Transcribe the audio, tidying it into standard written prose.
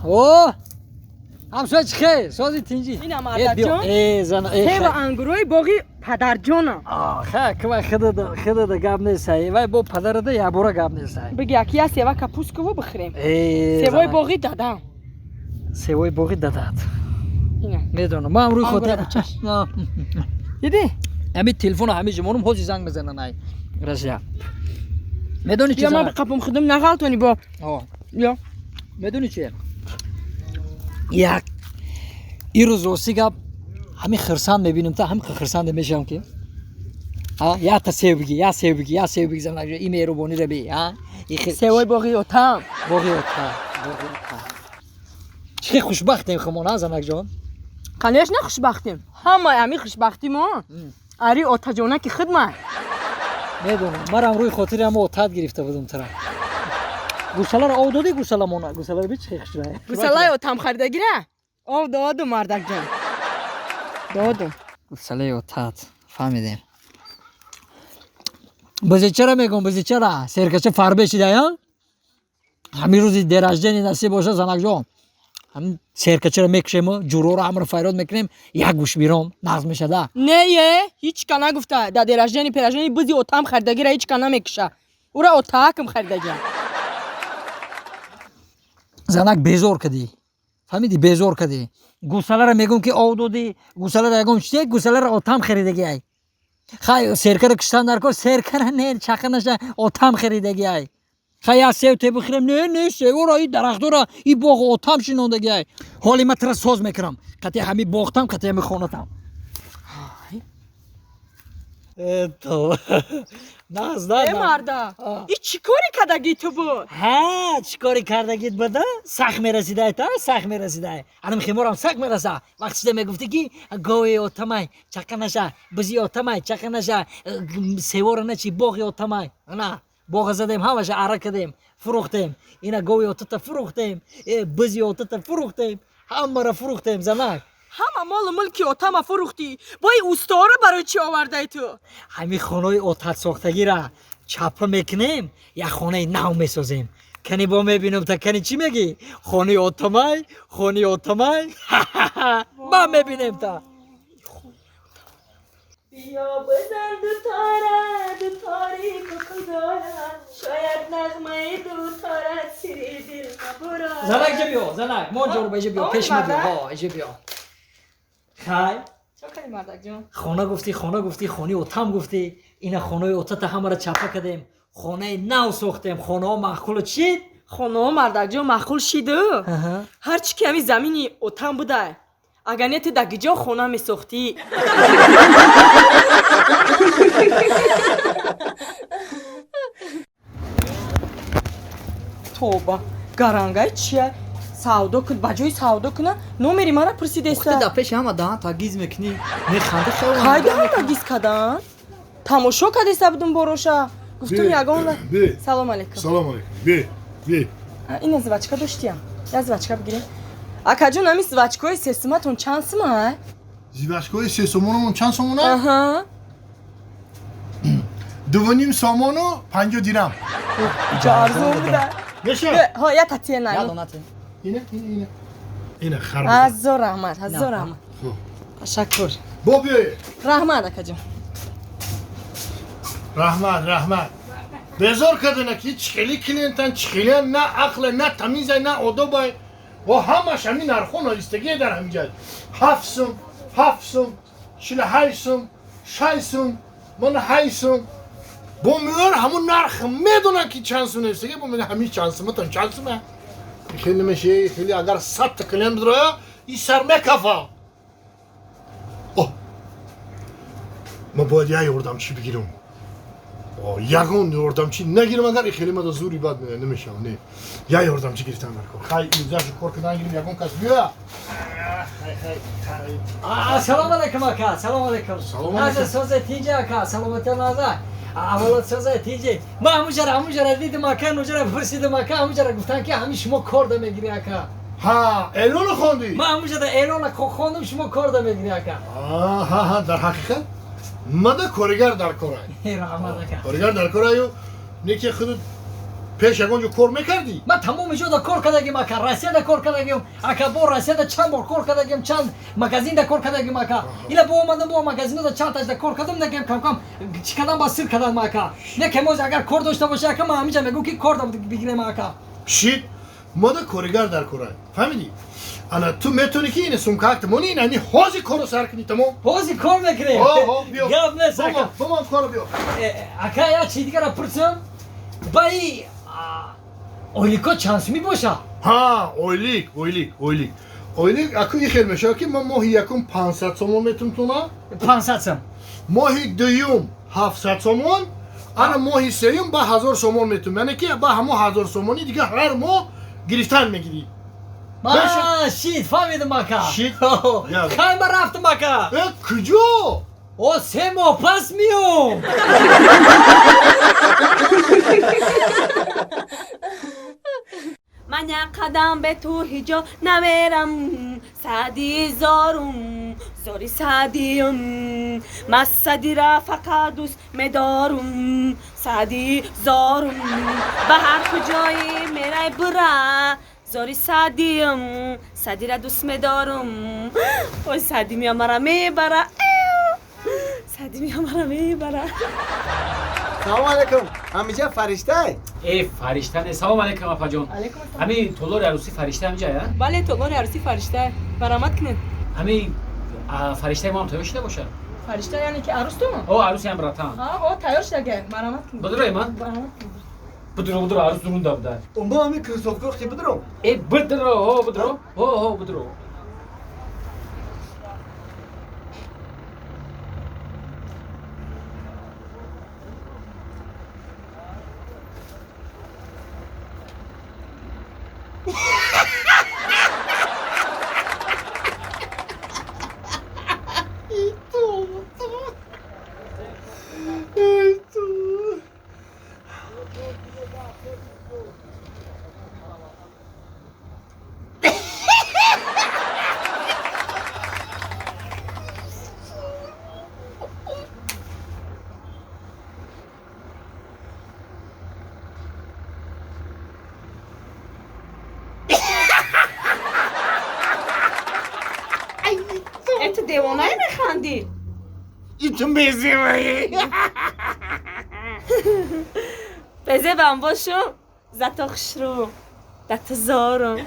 اوه همسایه چی خیر سازی تینجی این هم مادر جان ای و انگروی باقی پدر جانم خیلی که خدا دا گاب نیست وای با پدر دا یا برا گاب نیست بگی یکی از سیوه کپوس که بخوریم سیوای باقی دادم سیوای باقی دادد اینه میدونم ما هم روی خاطر دیدی؟ همین تلفن همه جمعونم خوزی زنگ بزنن ای رسیا میدونی چی یا من قپم خودم نغلطونی با یا میدونی چیه یک این روز راستی گپ همین خرسان میبینم تا همین خرسان میشم که یا تا سیو بگی زنگ این مهربانی رو بی سیوای باقی اوتام چه خوشبختیم خمون زنگ جان کنیش نه خوشبختیم همه همین خوشبختی ما اری اوتا جونه که خدمت میدونم مرا روی خاطر هم اوتاد گرفته بودم ترا گوساله رو آب دادی گوساله مونه گوساله رو بیچ خیش راه گوساله اوتام خریده گیره آب دادم مردک جان دادم گوساله اوتاد فهمیدیم بازی چرا میگم بازی چرا سرکشه فر بشیده یا همین روزی درجه نصیب باشه زنک جان هم سرکشه رو میکشیم جورو رو همراه فریاد میکنیم یک گوش بیرون نغز میشه ده نه هیچ کنا گفته در درجه پرجنی بازی اوتام خریده گیره هیچ کنا میکشه او را اوتاکم خریده گیره زنک بیزور کدی فهمیدی بیزور کدی گوساله رو میگم که آب دادی گوساله رو میگم چی گوساله رو اوتام خریدگی ای خای سرکه رو کشتن در کار سرکه رو نه چخه نشه اوتام خریدگی ای خای از سیو تی بخریم نه سیو را این درخت را این باغ اوتام شنوندگی ای حالی من ترا ساز میکنم قطعی همین باغتم قطعی همین خونتم تو ای مردا این چی کاری کردگی تو بود؟ ها چی کاری کردگیت بوده؟ سخت میرسیده تا سخت میرسیده انم خیمورم سخت میرسه وقتی میگفتی که گاوی اوتمای چقه نشه بزی اوتمای چقه نشه سیوار نچی باغی اوتمای نه باغ زدیم همش عرق کردیم فروختیم اینا گاوی اوتتا فروختیم بزی اوتتا فروختیم همه را فروختیم زنک همه مال ملکی اوتام فروختی با این اوستا رو برای چی آورده ای تو؟ همین خانه اوتات ساختگی را چپا میکنیم یا خانه نو میسازیم کنی با میبینم تا کنی چی میگی؟ خانه اوتامای ما میبینیم تا بیا بزن دو تاری کدارم شاید نغمه دو تارت سری دل نبرم زنک جا بیا زنک ما جارو بیجا بیا پیش ما بیا ها ایجا بیا خای چه کنی مردک جان؟ خانه گفتی خانه اوتام گفتی اینا خانه اوتات همه را چپا کردیم خانه نو ساختیم خانه ها مخول چید خانه مردک جان مخول شیده هرچی که همین زمینی اوتام بوده اگر نیت دگی جا خونه می ساختی توبه گرانگای چیه؟ سودا کن بجای سودا کنه نمیری مرا پرسیده است وقتی پیش همه دهان تاگیز میکنی میخنده خیلی های دهان تاگیز کدن؟ تماشا کده سبودم بروشه گفتم یگان سلام علیکم سلام علیکم بی این زوچکا داشتیم یا زوچکا بگیریم اکا جون همی زوچکای سیستماتون چند سمه؟ زیوشکای سه سومونمون چند سومونه؟ آها 2.5 سومون و 50 دیرم چه ارزو بوده میشه؟ ها یا تاتیه نه اینه خراب از رحمت تشکر با بیایی رحمت اکا جون رحمت بزار کدنه که چخیلی کلینتن چخیلی نه عقل نه تمیزه نه آدابه و همش همین نرخون آیستگی در همینجا 7 سوم 48 سوم 6 سوم من 8 سوم با میگن همون نرخ میدونن که چند سوم ایستگی با میگن همین چند سومه تا چند سومه خیلی میشه خیلی اگر 100 تا کلیم بدره این سر میکفه ما باید یه یوردم چی بگیرم یگون یوردم چی نگیرم اگر خیلی ما زوری بد نمیشه نه یا یوردم چی گرفتم برکن خیلی اینجاش کار کردن گیریم یگون کس بیا سلام علیکم اکا سلام علیکم از سوزه تیجه اکا سلامتی نازه اولاد سوزه تیجه ما همونجا دیدم اکا نوجا پرسیدم اکا همونجا گفتن که همین شما کار ده میگیری اکا ها اعلان خوندی ما همونجا اعلان خوندم شما کار ده میگیری اکا ها در حقیقت ما ده کارگر در کارای رحمت اکا کارگر در کارایو نیکی خود پیش اونجا کار میکردی؟ من تمام جا کار کردم اکا، روسیه دا کار کردم اکا، با روسیه دا چند بار کار کردم، چند مگزین دا کار کردم اکا. اینا با اومدم با مگزین دا چند تاش دا کار کردم نگم کم کم چی کردم با سر کردم اکا. نه که موز اگر کار داشته باشه اکا من همیشه میگم که کار بگیرم اکا. شید ما دا کارگر در کاره فهمیدی؟ انا تو میتونی که این سمکاکت مونی این همی حوزی کارو سر کنی تمام؟ حوزی کار میکنی؟ بیا گپ نیست اکا. بمان کارو بیا اکا یا چی دیگه را پرسم؟ بایی اولیکا چانس می باشه؟ ها اویلیک اکو یه خیلی میشه که من ماهی یکم 500 سومون میتونم تونه 500 سم. ماهی دویم 700 سومون انا ماهی سوم با 1000 سومون میتونم یعنی که با همون 1000 سومونی دیگه هر ماه گرفتن میگیری شید فهمیدم اکا. شید خیلی من رفتم اکا. کجا؟ او 3 ماه پس میام. من یک قدم به تو هیجا نمیرم سعدی زاری سعدیم من سعدی را فقط دوست میدارم سعدی زارم به هر کجایی میرای برا زاری سعدیم سعدی را دوست میدارم اوی سعدی میام مرا میبره سعدی میام مرا میبره سلام علیکم همینجا فرشته ای فرشته نه سلام علیکم اپا جان علیکم السلام. همین تولار عروسی فرشته همینجا یا بله تولار عروسی فرشته برآمد کنید همین فرشته ما هم تیار شده باشه فرشته یعنی که عروس تو او عروسی هم براتم ها تیار شده برآمد کنید بدرو ایمان بدرو عروس درون دابده اما همین کریستوف گفتی بدرم ای بدرو تو دیوانه میخندی این تو میزیمایی بزه بم باشو زتا خشرو دت زارم